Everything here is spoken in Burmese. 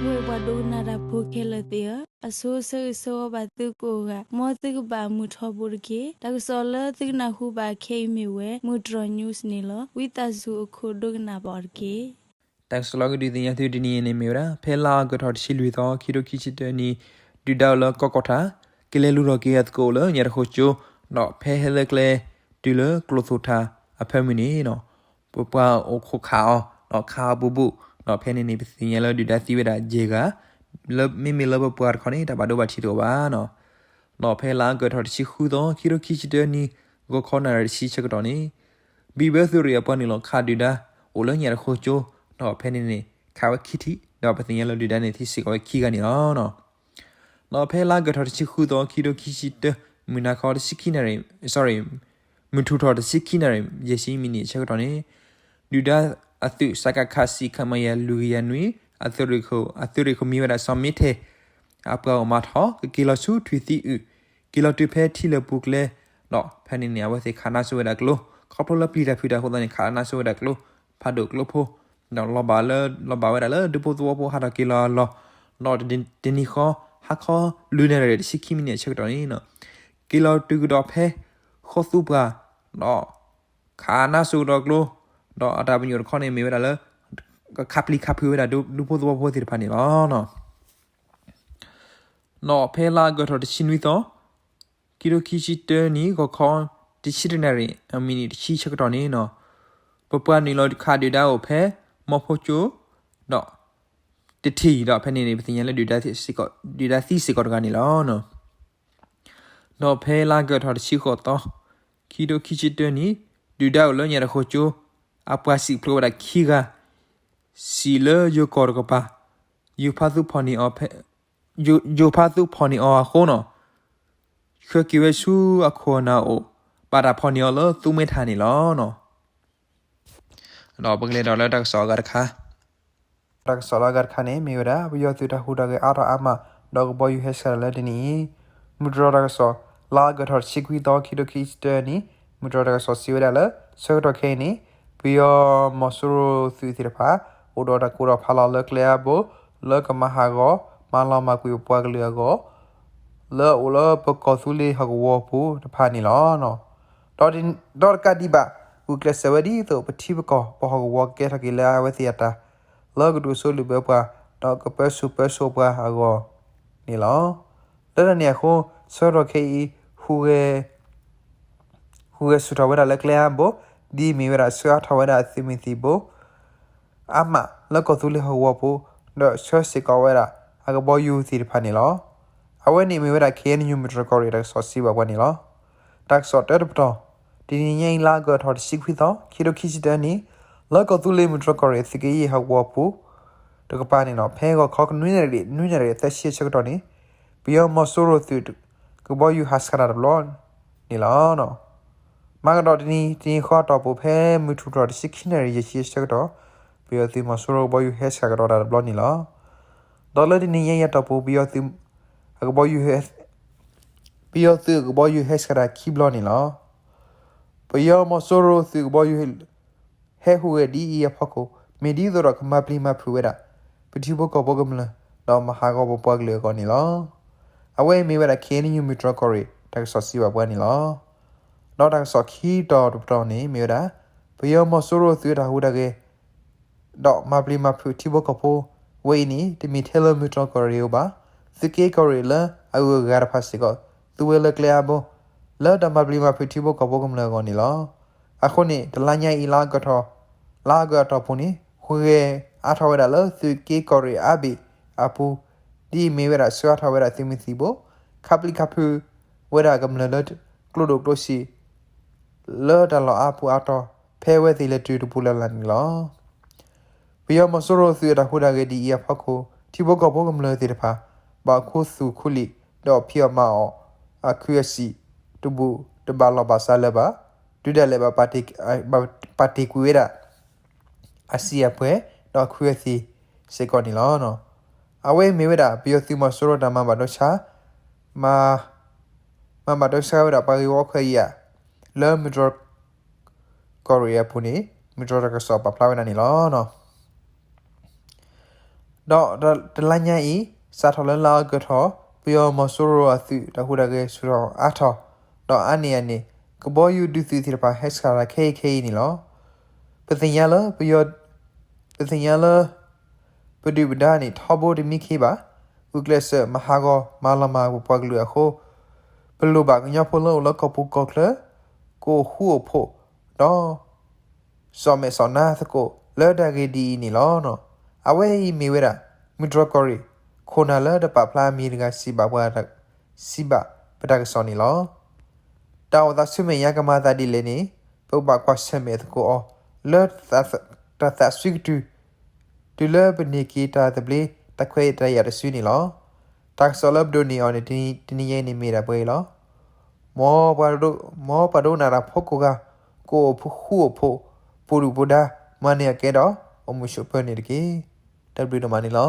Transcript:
ဝဲဘဒိုနာရာဖိုခဲလတဲ့အဆိုးဆဲဆိုဘတုကိုကမောတုကဘာမူထဘူရကေတကစောလတုကနာခုဘာခေမီဝဲမူဒရညူးစ်နီလဝိတဆူအခုဒုကနာဘော်ကေတက်စလောကဒီတင်ရသူဒီနီနေမီရာဖဲလာကတော်ရှိလူသောခီရိုခီချီတနီဒီဒေါလကောကထာကလေလူရောကေတ်ကိုလညရခိုချိုနော်ဖဲဟဲလကလေဒီလကလိုဆိုထာအဖဲမီနီနော်ပပအိုခိုခါနော်ခါဘူဘူနော်ဖဲနေနေပစင်ရလဒီဒါစီဝဒါဂျေကလမီမီလဘပွားခနီတဘာဒိုဘာချီတော့ပါနော်ဖဲလာကတော်ရှိခုသောခီရိုခီချီတနီကိုခေါ်နာရရှိချက်တော်နီဘီဘဲသူရီအပနီလခါဒီဒါအိုလညရခိုချိုနော်ဖဲနေနေခါဝခီတီနော်ပစင်ရလဒီဒါနေသီစီကိုခီကနေနော်ဖဲလာကတော်ရှိခုသောခီရိုခီချီတမူနာခေါ်ရှိခိနရီ sorry မထူတော်ရှိခိနရီရရှိမီနီချက်တော်နေဒီဒါအသုစကခါစီခမယလူရနွေအသုရိခိုမီဝဒဆမီတေအပကောမထောကီလဆူထွီတီကီလတူဖဲတီလပုကလေနော်ဖဲနေနေဝစေခနာဆိုရကလိုခေါပလပလီတာဖီတာဟိုတန်ခနာဆိုရကလိုဖာဒုကလိုဖိုနော်လဘာဝရလဒပိုတိုပိုဟာကီလာလောနော်ဒနီခောဟာခောလူနေရရှိခိမီနီချက်တော်နေနော်ကီလတူကတော့ဖဲခေါ်စုပါနော်ခါနာဆိုတော့ကလိုတော့အတာပညောခေါနေမေဝရလခပ်လီခပ်ဖွေးရဒူပိုတိုပိုတီဖာနေနော်ဖဲလာကတော့တချင်းဝီတော့ကီလိုခီချီတနီကိုခေါ်တချီတနရီအမီနီတချီချက်တော်နေနော်ပပနီလောခါဒီဒါကိုဖဲမဖို့ချိုနော်တတီတော့ဖဲနေနေပစင်ရလက်ဒီဒါစီစီကောကနေလောနော်ဖဲလာကတော့တချီခေါ်တော့ကီလိုခီချီတနီဒီဒါကိုလောညရခိုချိုအပွားစီပလိုဒါခီကစီလယိုကောကပါယူဖာသူဖော်နီအောဖဲယူဖာသူဖော်နီအောခေါနော်ခကီဝဲဆူအခုနာအိုပါတာဖော်နီအောလသူမဲထာနီလောနော်ပကလေဒေါ်လာတက်စောဂါခါတက်စောလာဂါခါနေမီဝရာဘယောတူတာဟူတာကေအာရာအမဒေါကဘောယူဟက်ဆာလက်ဒနီမူဒရာတက်စောလာဂါထောရှိကွီတော့ခီဒိုခီစတနီမူဒရာတက်စောစီဝရာလဆောတော့ခဲနီဘယောမဆူသူတီဖာအိုဒေါ်တာကိုရဖာလာလက်လေဘလကမဟာဂောမာလာမကွေပွားကလေးကောလောအိုလပကောသူလေးဟကောဝဖူတဖာနီလောနော်ဒေါ်ကဒီဘာဥကလစဝဒီတော့ပတိဘကောပဟကောဝကဲထကီလာဝစီယတာလောကဒူဆိုလူဘပွားတော့ကပဆူပွားဟကောနီလောတရနေခုဆောရခေဟူရဲဆူထဝရလက်လေဘောဒီမီဝရဆူထဝရအသိမီတီဘောအမလကောသူလေးဟကောဝဖူတော့ဆောစီကောဝရအကဘောယူစီဖာနီလောအဝဲနေမီဝရခေနညူမီတရကောရီတက်ဆောစီဘဝနီလောတက်ဆောတက်ပတော့ဒီညင်လာကထော်ရှိခွီတော့ခီရိုခီစီတန်နီလကတူလေးမီတရကောရီစီကေဟဝပူတကပါနေတော့ဖဲကခေါကနွေးနေတယ်သက်ရှိချက်တော့နီဘီယောမဆိုရိုသူကဘောယူဟတ်စကာဘလောနီလောနော်မကတော့ဒီခေါ်တော့ပူဖဲမီထူတော့ရှိခိနေရရှိချက်တော့ဘီယောသူမဆိုရိုဘောယူဟက်စကာတော့ဘလောနီလောဒေါ်လာဒီညင်ရတော့ပူဘီယောသူကဘောယူဟက်စကာခိဘလောနီလောပယောမဆိုရိုစီဘောယူဟဲဟူဝဒီရဖကိုမီဒီဒရကမပလီမဖူဝဲတာပတိဘကဘောကမလတော့မဟာကောဘပွားကလေးကောနီလောအဝဲမီဝဲတာခဲနီယူမီထရကောရီတက်ဆော့စီဘပွားနီလောတော့တက်ဆော့ခီတော်တော်နေမီဝဲတာပယောမဆိုရိုစီတာဟူတာကေတော့မပလီမဖူတိဘကဖိုဝဲနီတမီထဲလမီထရကောရီဘာစကေကောရီလာအဝဂါရဖစီကောသူဝဲလကလျာဘောလော်တမပလီမဖီတီဘကဘောကမလကောနီလောအခုနေတလညာဤလာကတော့ပူနီခွေအားထဝရလသူကေကောရီအဘီအပူဒီမေဝရဆွာထဝရသီမီစီဘောခပလီခဖူဝရကမလလတ်ကလိုဒိုတိုစီလော်တလောအပူအတော့ဖဲဝဲစီလက်တူပူလလန်လောဘီယမဆိုရိုစီရဟူဒါဂဒီယဖခိုတီဘကဘောကမလတီတဖာဘာခိုစုခုလီတော့ဖီယမောအခရစီတူဘူတဘာလဘာဆာလဘာဒူဒလည်းပါတီကွေရာအစီအပွဲတော့ခွေစီစေကောနီလောနော်အဝဲမေဝဒဘီယသီမဆိုရဒမဘာတော့ချာမဘာတော့ဆာဝရပါယောခရီယာလောမီဒရကိုရီးယားပူနီမီဒရကဆောပပလာဝနာနီလောနော် ดอลญาอีซาทอลลากะทอปยอมโซโรอะตุตะฮูดะเกสุรออะทอดออันเนียนีกบอยูดุตุติรปาเฮสคาราเคนี่ลอปะติญาลปยอปะติญาลปะดิบดานี่ทอโบดิมิคีบาอุกเลสมหากอมาลามาบุปกลือโคปลูบากญาพโลลกอปุกอกเลโกฮูโพดอซอเมซอนาสโกเลดาเกดีนี่ลอเนาะอเวมีเวรามิดรอกอรีโคนาเลดปะพลามีรกาซิบะวาดซิบะปะดากซอนี่ลอตาวดาซุเมยากะมาตาดิเลนี่ปุบะควาเซเมตโกอเลดตาซิกตูเลบนิกีตาตะเบลตะเควตะยาดซุนี่ลอตักซอลบโดนีออนตินีเยนี่มีระเบลอมอปาโดนาราพกกาโกฮูโพปูรุบุดามาเนียเกดออมุชุเปนิรกีดับดูนมานี่ลอ